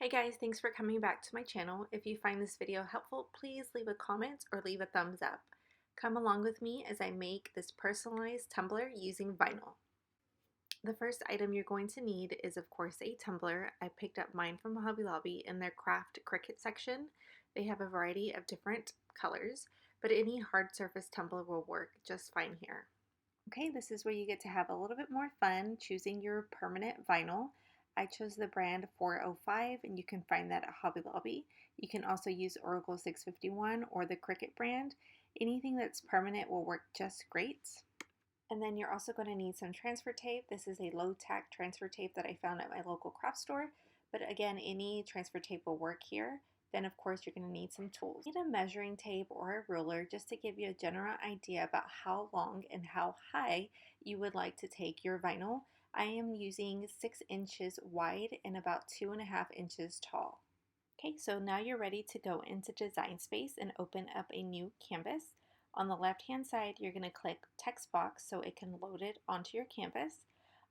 Hey guys, thanks for coming back to my channel. If you find this video helpful, please leave a comment or leave a thumbs up. Come along with me as I make this personalized tumbler using vinyl. The first item you're going to need is of course a tumbler. I picked up mine from Hobby Lobby in their craft Cricut section. They have a variety of different colors, but any hard surface tumbler will work just fine here. Okay, this is where you get to have a little bit more fun choosing your permanent vinyl. I chose the brand 405 and you can find that at Hobby Lobby. You can also use Oracle 651 or the Cricut brand. Anything that's permanent will work just great. And then you're also going to need some transfer tape. This is a low tack transfer tape that I found at my local craft store. But again, any transfer tape will work here. Then of course you're going to need some tools. You need a measuring tape or a ruler just to give you a general idea about how long and how high you would like to take your vinyl. I am using 6 inches wide and about 2.5 inches tall. Okay, so now you're ready to go into Design Space and open up a new canvas. On the left hand side, you're going to click text box so it can load it onto your canvas.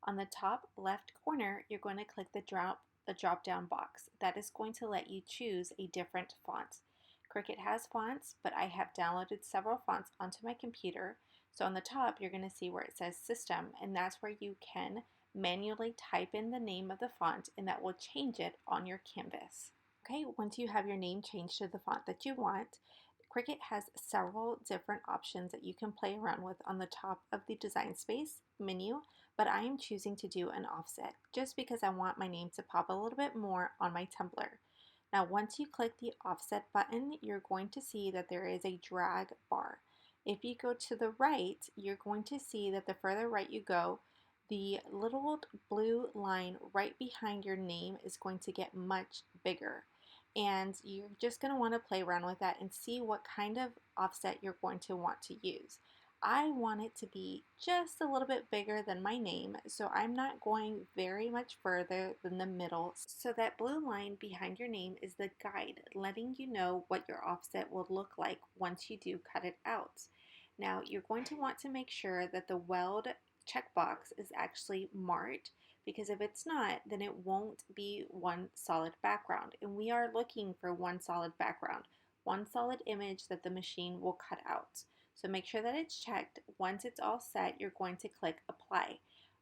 On the top left corner, you're going to click the drop down box. That is going to let you choose a different font. Cricut has fonts, but I have downloaded several fonts onto my computer. So on the top, you're going to see where it says System, and that's where you can manually type in the name of the font, and that will change it on your canvas. Okay, once you have your name changed to the font that you want, Cricut has several different options that you can play around with on the top of the Design Space menu, but I am choosing to do an offset just because I want my name to pop a little bit more on my tumbler. Now, once you click the offset button, you're going to see that there is a drag bar. If you go to the right, you're going to see that the further right you go, the little blue line right behind your name is going to get much bigger. And you're just going to want to play around with that and see what kind of offset you're going to want to use. I want it to be just a little bit bigger than my name, so I'm not going very much further than the middle. So that blue line behind your name is the guide, letting you know what your offset will look like once you do cut it out. Now you're going to want to make sure that the weld checkbox is actually marked, because if it's not, then it won't be one solid background, and we are looking for one solid background, one solid image that the machine will cut out. So make sure that it's checked. Once it's all set, you're going to click apply.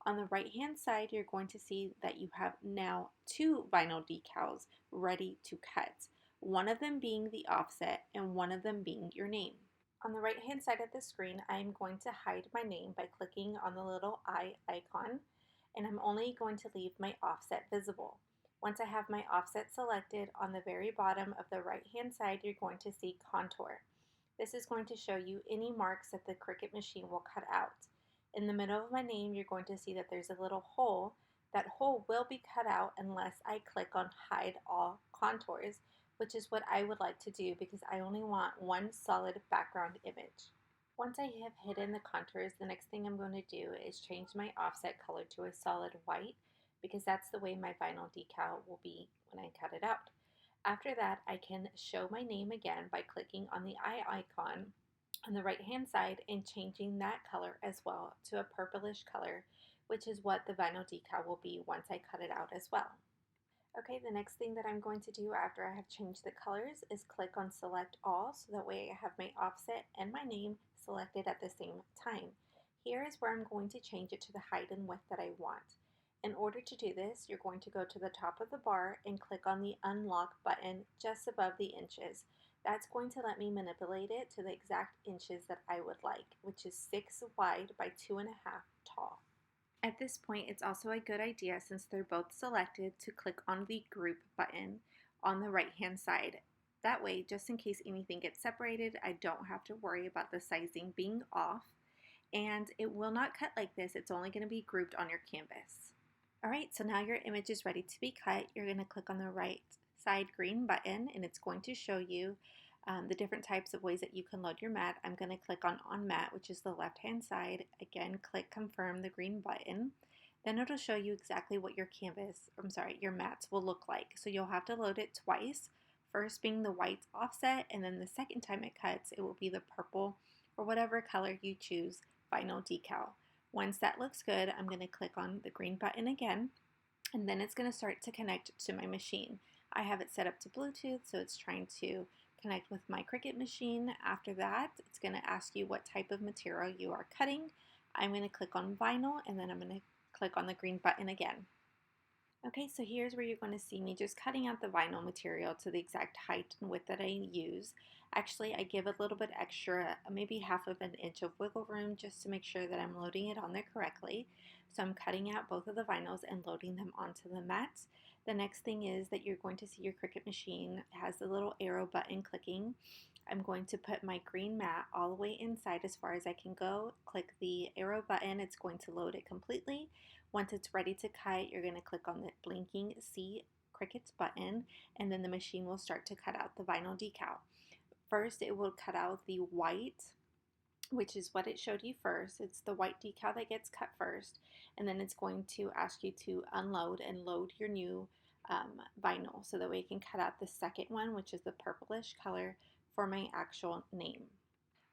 On the right hand side, you're going to see that you have now 2 vinyl decals ready to cut, one of them being the offset and one of them being your name. On the right hand side of the screen, I'm going to hide my name by clicking on the little eye icon, and I'm only going to leave my offset visible. Once I have my offset selected, on the very bottom of the right hand side, you're going to see contour. This is going to show you any marks that the Cricut machine will cut out. In the middle of my name, you're going to see that there's a little hole. That hole will be cut out unless I click on hide all contours, which is what I would like to do because I only want one solid background image. Once I have hidden the contours, the next thing I'm going to do is change my offset color to a solid white, because that's the way my vinyl decal will be when I cut it out. After that, I can show my name again by clicking on the eye icon on the right hand side and changing that color as well to a purplish color, which is what the vinyl decal will be once I cut it out as well. Okay, the next thing that I'm going to do after I have changed the colors is click on select all, so that way I have my offset and my name selected at the same time. Here is where I'm going to change it to the height and width that I want. In order to do this, you're going to go to the top of the bar and click on the unlock button just above the inches. That's going to let me manipulate it to the exact inches that I would like, which is 6 wide by 2.5 tall. At this point, it's also a good idea, since they're both selected, to click on the group button on the right hand side. That way, just in case anything gets separated, I don't have to worry about the sizing being off, and it will not cut like this. It's only going to be grouped on your canvas. Alright, so now your image is ready to be cut. You're going to click on the right side green button, and it's going to show you the different types of ways that you can load your mat. I'm going to click on mat, which is the left hand side. Again, click confirm the green button. Then it'll show you exactly what your your mats will look like. So you'll have to load it twice, first being the white offset, and then the second time it cuts, it will be the purple or whatever color you choose vinyl decal. Once that looks good, I'm going to click on the green button again, and then it's going to start to connect to my machine. I have it set up to Bluetooth, so it's trying to connect with my Cricut machine. After that, it's going to ask you what type of material you are cutting. I'm going to click on vinyl, and then I'm going to click on the green button again. Okay, so here's where you're going to see me just cutting out the vinyl material to the exact height and width that I use. Actually, I give a little bit extra, maybe half of an inch of wiggle room just to make sure that I'm loading it on there correctly. So I'm cutting out both of the vinyls and loading them onto the mat. The next thing is that you're going to see your Cricut machine has the little arrow button clicking. I'm going to put my green mat all the way inside as far as I can go. Click the arrow button, it's going to load it completely. Once it's ready to cut, you're going to click on the blinking See Cricuts button, and then the machine will start to cut out the vinyl decal. First, it will cut out the white, which is what it showed you first. It's the white decal that gets cut first, and then it's going to ask you to unload and load your new vinyl so that way you can cut out the second one, which is the purplish color, for my actual name.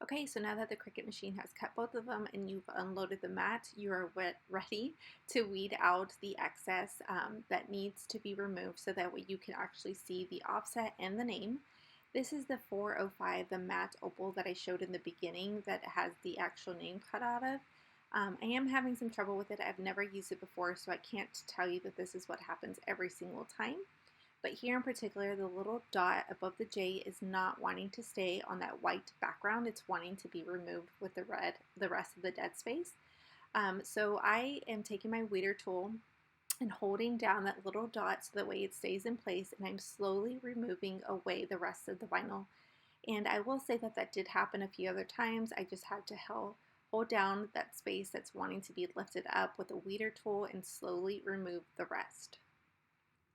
Okay, so now that the Cricut machine has cut both of them and you've unloaded the mat, you are ready to weed out the excess that needs to be removed so that way you can actually see the offset and the name. This is the 405, the matte opal that I showed in the beginning that has the actual name cut out of. I am having some trouble with it. I've never used it before, so I can't tell you that this is what happens every single time. But here in particular, the little dot above the J is not wanting to stay on that white background. It's wanting to be removed with the rest of the dead space. So I am taking my weeder tool and holding down that little dot so that way it stays in place, and I'm slowly removing away the rest of the vinyl. And I will say that that did happen a few other times. I just had to hold down that space that's wanting to be lifted up with a weeder tool and slowly remove the rest.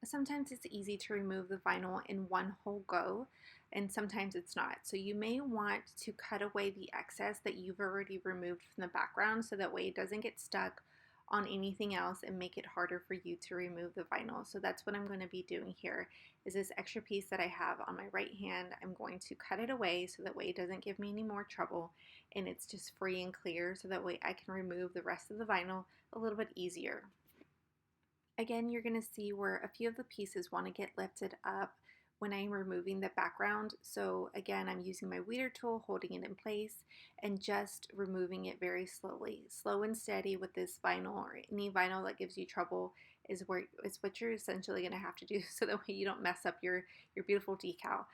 Sometimes it's easy to remove the vinyl in one whole go, and sometimes it's not. So you may want to cut away the excess that you've already removed from the background so that way it doesn't get stuck on anything else and make it harder for you to remove the vinyl. So that's what I'm going to be doing here is this extra piece that I have on my right hand. I'm going to cut it away so that way it doesn't give me any more trouble and it's just free and clear so that way I can remove the rest of the vinyl a little bit easier. Again, you're going to see where a few of the pieces want to get lifted up when I'm removing the background. So again, I'm using my weeder tool, holding it in place and just removing it very slowly. Slow and steady with this vinyl or any vinyl that gives you trouble is what you're essentially going to have to do so that way you don't mess up your beautiful decal.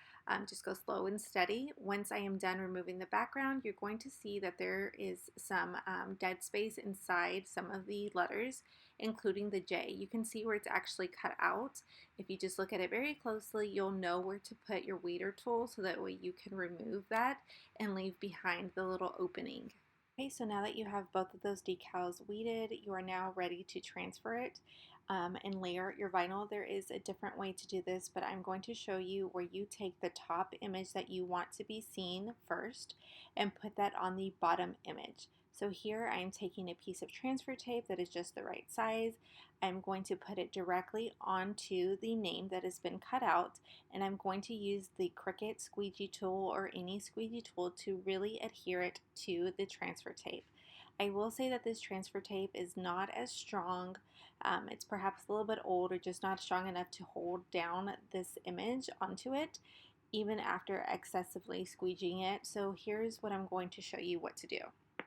Just go slow and steady. Once I am done removing the background, you're going to see that there is some dead space inside some of the letters, including the J. You can see where it's actually cut out. If you just look at it very closely, you'll know where to put your weeder tool so that way you can remove that and leave behind the little opening. Okay, so now that you have both of those decals weeded, you are now ready to transfer it and layer your vinyl. There is a different way to do this, but I'm going to show you where you take the top image that you want to be seen first and put that on the bottom image. So here I'm taking a piece of transfer tape that is just the right size. I'm going to put it directly onto the name that has been cut out, and I'm going to use the Cricut squeegee tool or any squeegee tool to really adhere it to the transfer tape. I will say that this transfer tape is not as strong. It's perhaps a little bit old or just not strong enough to hold down this image onto it even after excessively squeegeeing it. So here's what I'm going to show you what to do.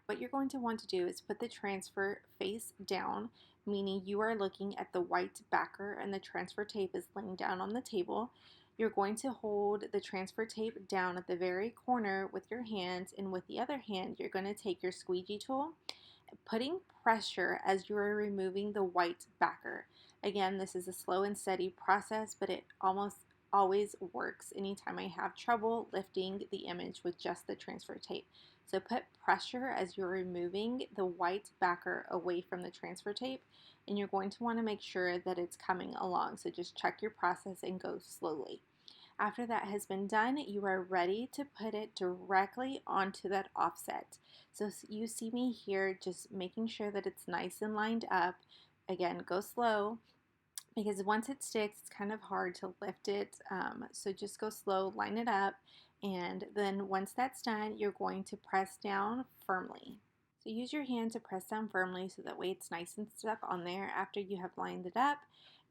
What you're going to want to do is put the transfer face down, meaning you are looking at the white backer and the transfer tape is laying down on the table. You're going to hold the transfer tape down at the very corner with your hands, and with the other hand, you're going to take your squeegee tool, putting pressure as you are removing the white backer. Again, this is a slow and steady process, but it almost always works anytime I have trouble lifting the image with just the transfer tape. So put pressure as you're removing the white backer away from the transfer tape, and you're going to want to make sure that it's coming along. So just check your process and go slowly. After that has been done, you are ready to put it directly onto that offset. So you see me here just making sure that it's nice and lined up. Again, go slow, because once it sticks, it's kind of hard to lift it. So just go slow, line it up, and then once that's done, you're going to press down firmly. So use your hand to press down firmly so that way it's nice and stuck on there. After you have lined it up,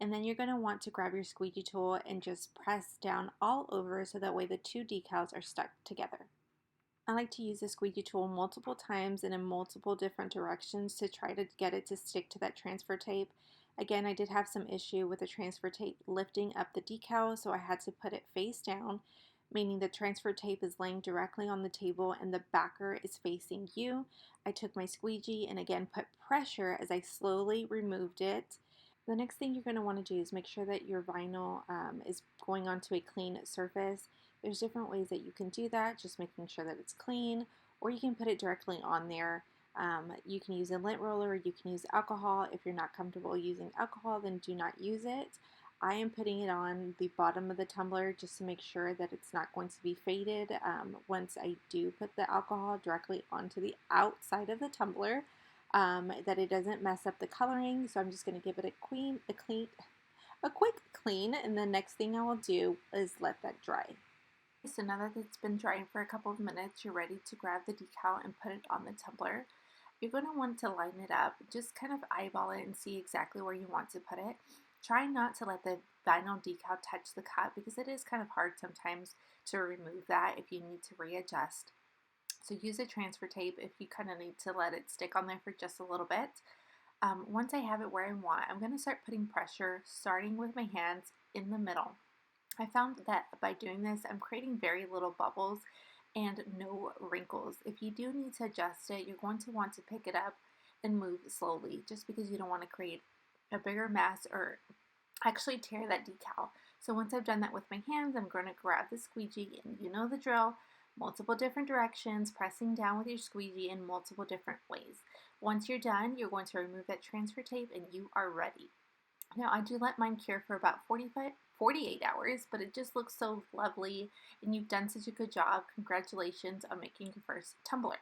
And then you're going to want to grab your squeegee tool and just press down all over so that way the two decals are stuck together. I like to use the squeegee tool multiple times and in multiple different directions to try to get it to stick to that transfer tape. Again, I did have some issue with the transfer tape lifting up the decal, so I had to put it face down, meaning the transfer tape is laying directly on the table and the backer is facing you. I took my squeegee and again put pressure as I slowly removed it. The next thing you're going to want to do is make sure that your vinyl is going onto a clean surface. There's different ways that you can do that, just making sure that it's clean, or you can put it directly on there. You can use a lint roller, you can use alcohol. If you're not comfortable using alcohol, then do not use it. I am putting it on the bottom of the tumbler just to make sure that it's not going to be faded once I do put the alcohol directly onto the outside of the tumbler. That it doesn't mess up the coloring. So I'm just going to give it a quick clean, and the next thing I will do is let that dry. So now that it's been drying for a couple of minutes, you're ready to grab the decal and put it on the tumbler. You're going to want to line it up, just kind of eyeball it and see exactly where you want to put it. Try not to let the vinyl decal touch the cup because it is kind of hard sometimes to remove that if you need to readjust. So use a transfer tape if you kind of need to let it stick on there for just a little bit. Once I have it where I want, I'm going to start putting pressure, starting with my hands in the middle. I found that by doing this, I'm creating very little bubbles and no wrinkles. If you do need to adjust it, you're going to want to pick it up and move slowly, just because you don't want to create a bigger mess or actually tear that decal. So once I've done that with my hands, I'm going to grab the squeegee, and you know the drill. Multiple different directions, pressing down with your squeegee in multiple different ways. Once you're done, you're going to remove that transfer tape and you are ready. Now, I do let mine cure for about 48 hours, but it just looks so lovely and you've done such a good job. Congratulations on making your first tumbler.